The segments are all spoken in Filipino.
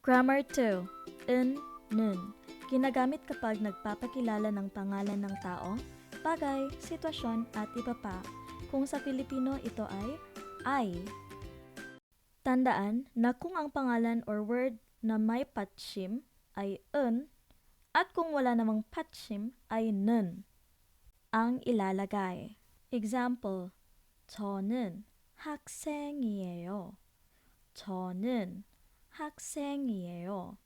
Grammar 2. In, nun. Ginagamit kapag nagpapakilala ng pangalan ng tao, bagay, sitwasyon at iba pa. Kung sa Filipino ito ay. Tandaan na kung ang pangalan or word na may patshim ay un, at kung wala namang patshim ay nun ang ilalagay. Example, 저는 학생이에요. 저는 학생이에요.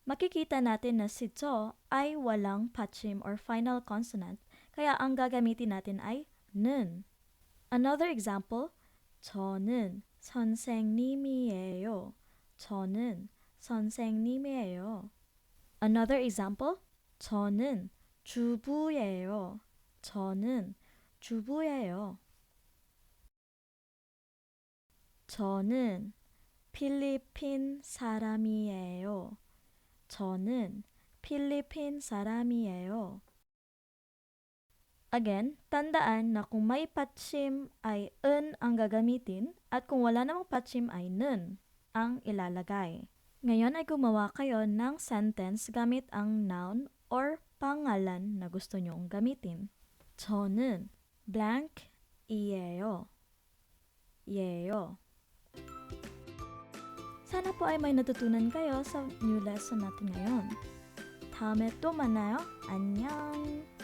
Makikita natin na si to ay walang patshim or final consonant, kaya ang gagamitin natin ay nun. Another example, 저는 선생님이에요. 저는 선생님이에요. Another example, 저는 주부예요. 저는 주부예요. 저는 필리핀 사람이에요. 저는 필리핀 사람이에요. Again, tandaan na kung may patshim ay un ang gagamitin at kung wala namang patshim ay nun ang ilalagay. Ngayon ay gumawa kayo ng sentence gamit ang noun or pangalan na gusto nyong gamitin. 저는 blank이에요. 예요. Sana po ay may natutunan kayo sa new lesson natin ngayon. 다음에 또 만나요. 안녕!